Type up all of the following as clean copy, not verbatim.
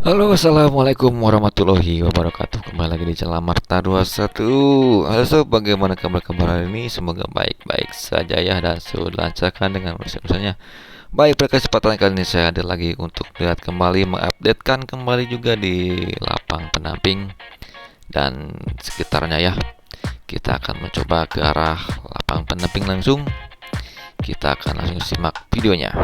Halo, assalamualaikum warahmatullahi wabarakatuh. Kembali lagi di channel Marta 21. Halo sob, bagaimana kabar-kabar hari ini? Semoga baik-baik saja ya dan selalu dilancarkan dengan urusan-urusannya. Baik, pada kesempatan kali ini saya hadir lagi untuk lihat kembali, mengupdatekan kembali juga di lapang pendamping dan sekitarnya ya. Kita akan mencoba ke arah lapang pendamping langsung. Kita akan langsung simak videonya.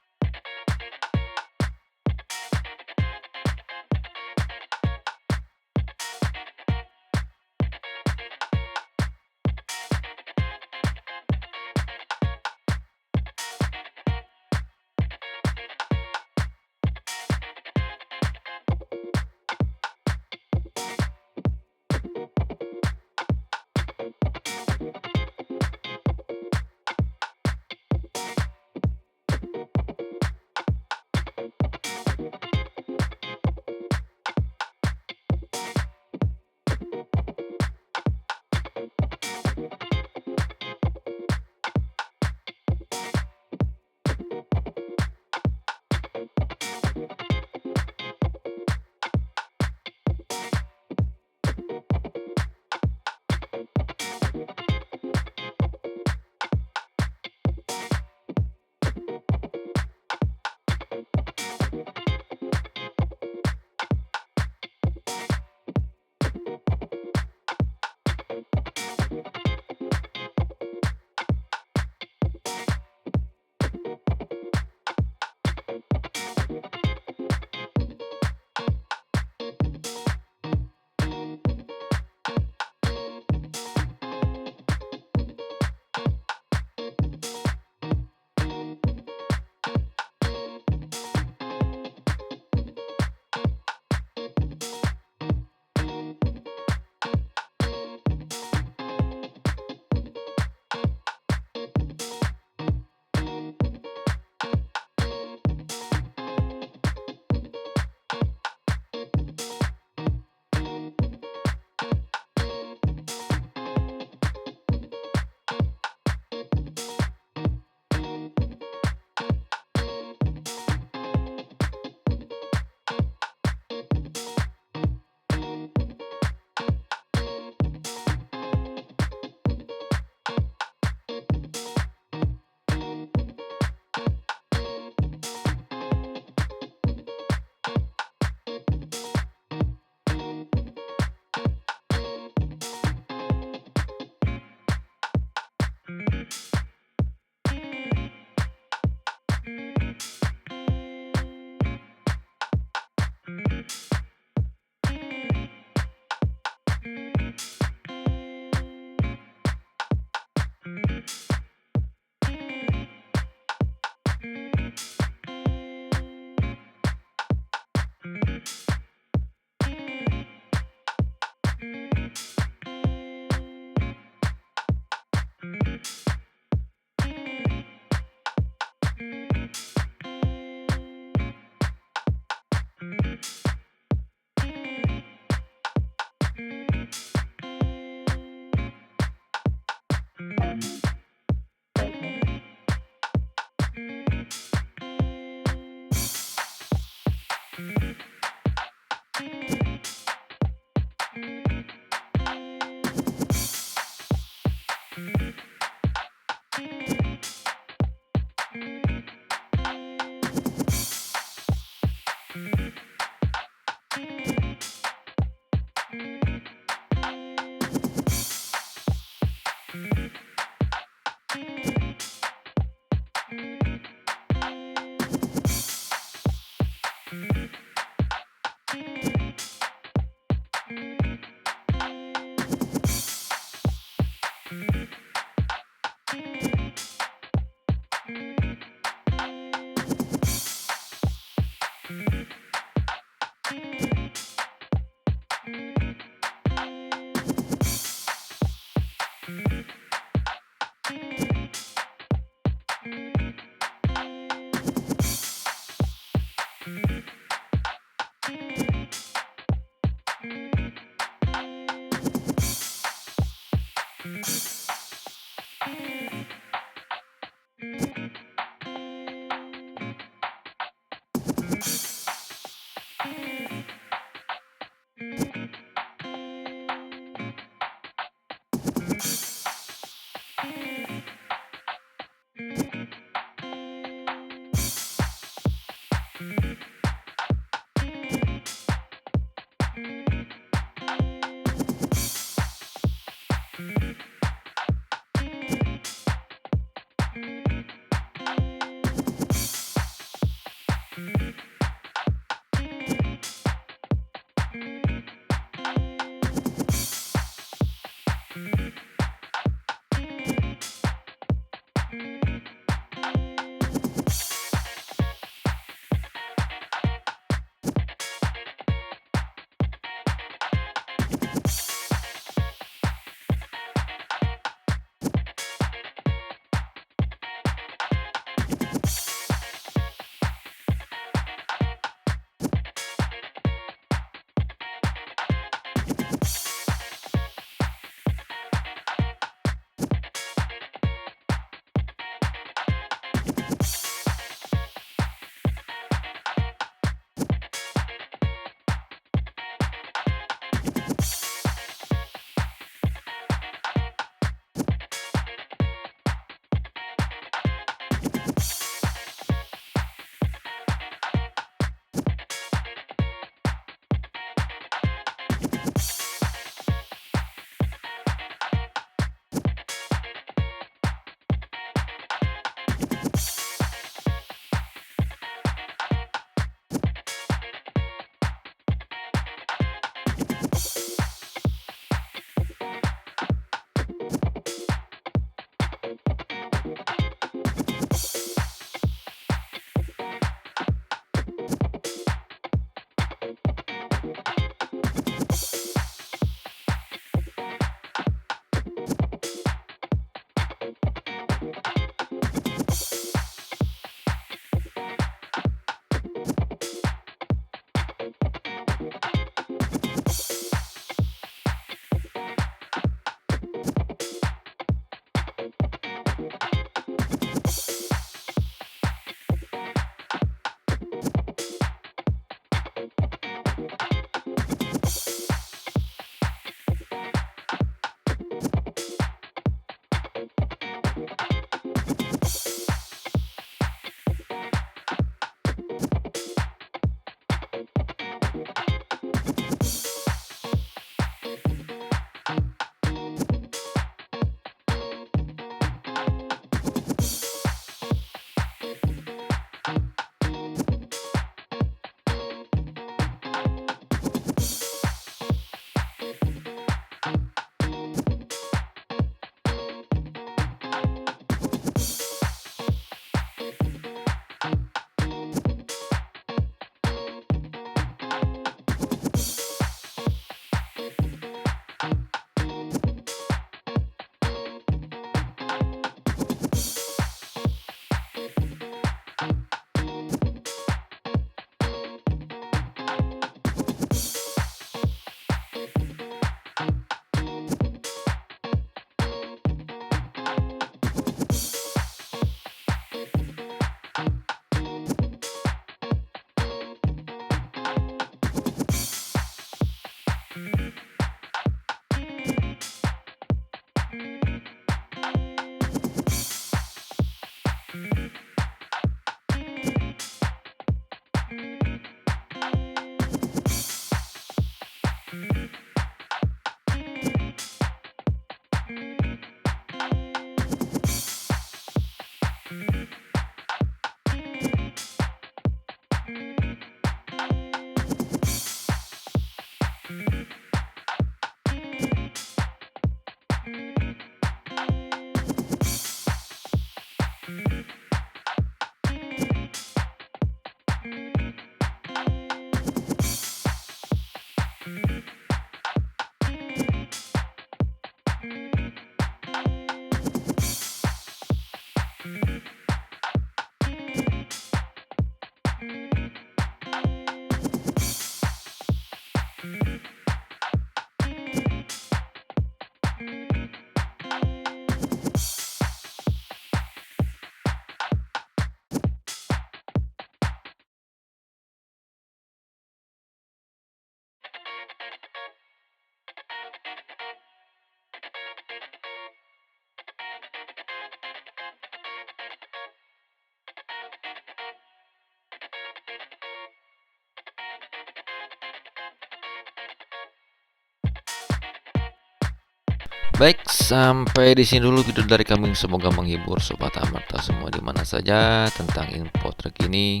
Baik, sampai di sini dulu video dari kami. Semoga menghibur sobat Amarta semua di mana saja tentang info terkini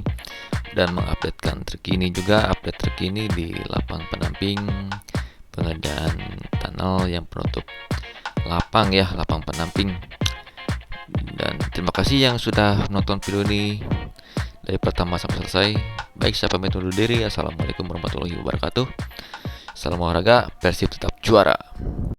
dan mengupdatekan terkini juga update terkini di lapang pendamping pengadaan tunnel yang penutup lapang ya, lapang pendamping. Dan terima kasih yang sudah menonton video ini dari pertama sampai selesai. Baik, saya pamit undur diri. Assalamualaikum warahmatullahi wabarakatuh. Salam olahraga, Persib tetap juara.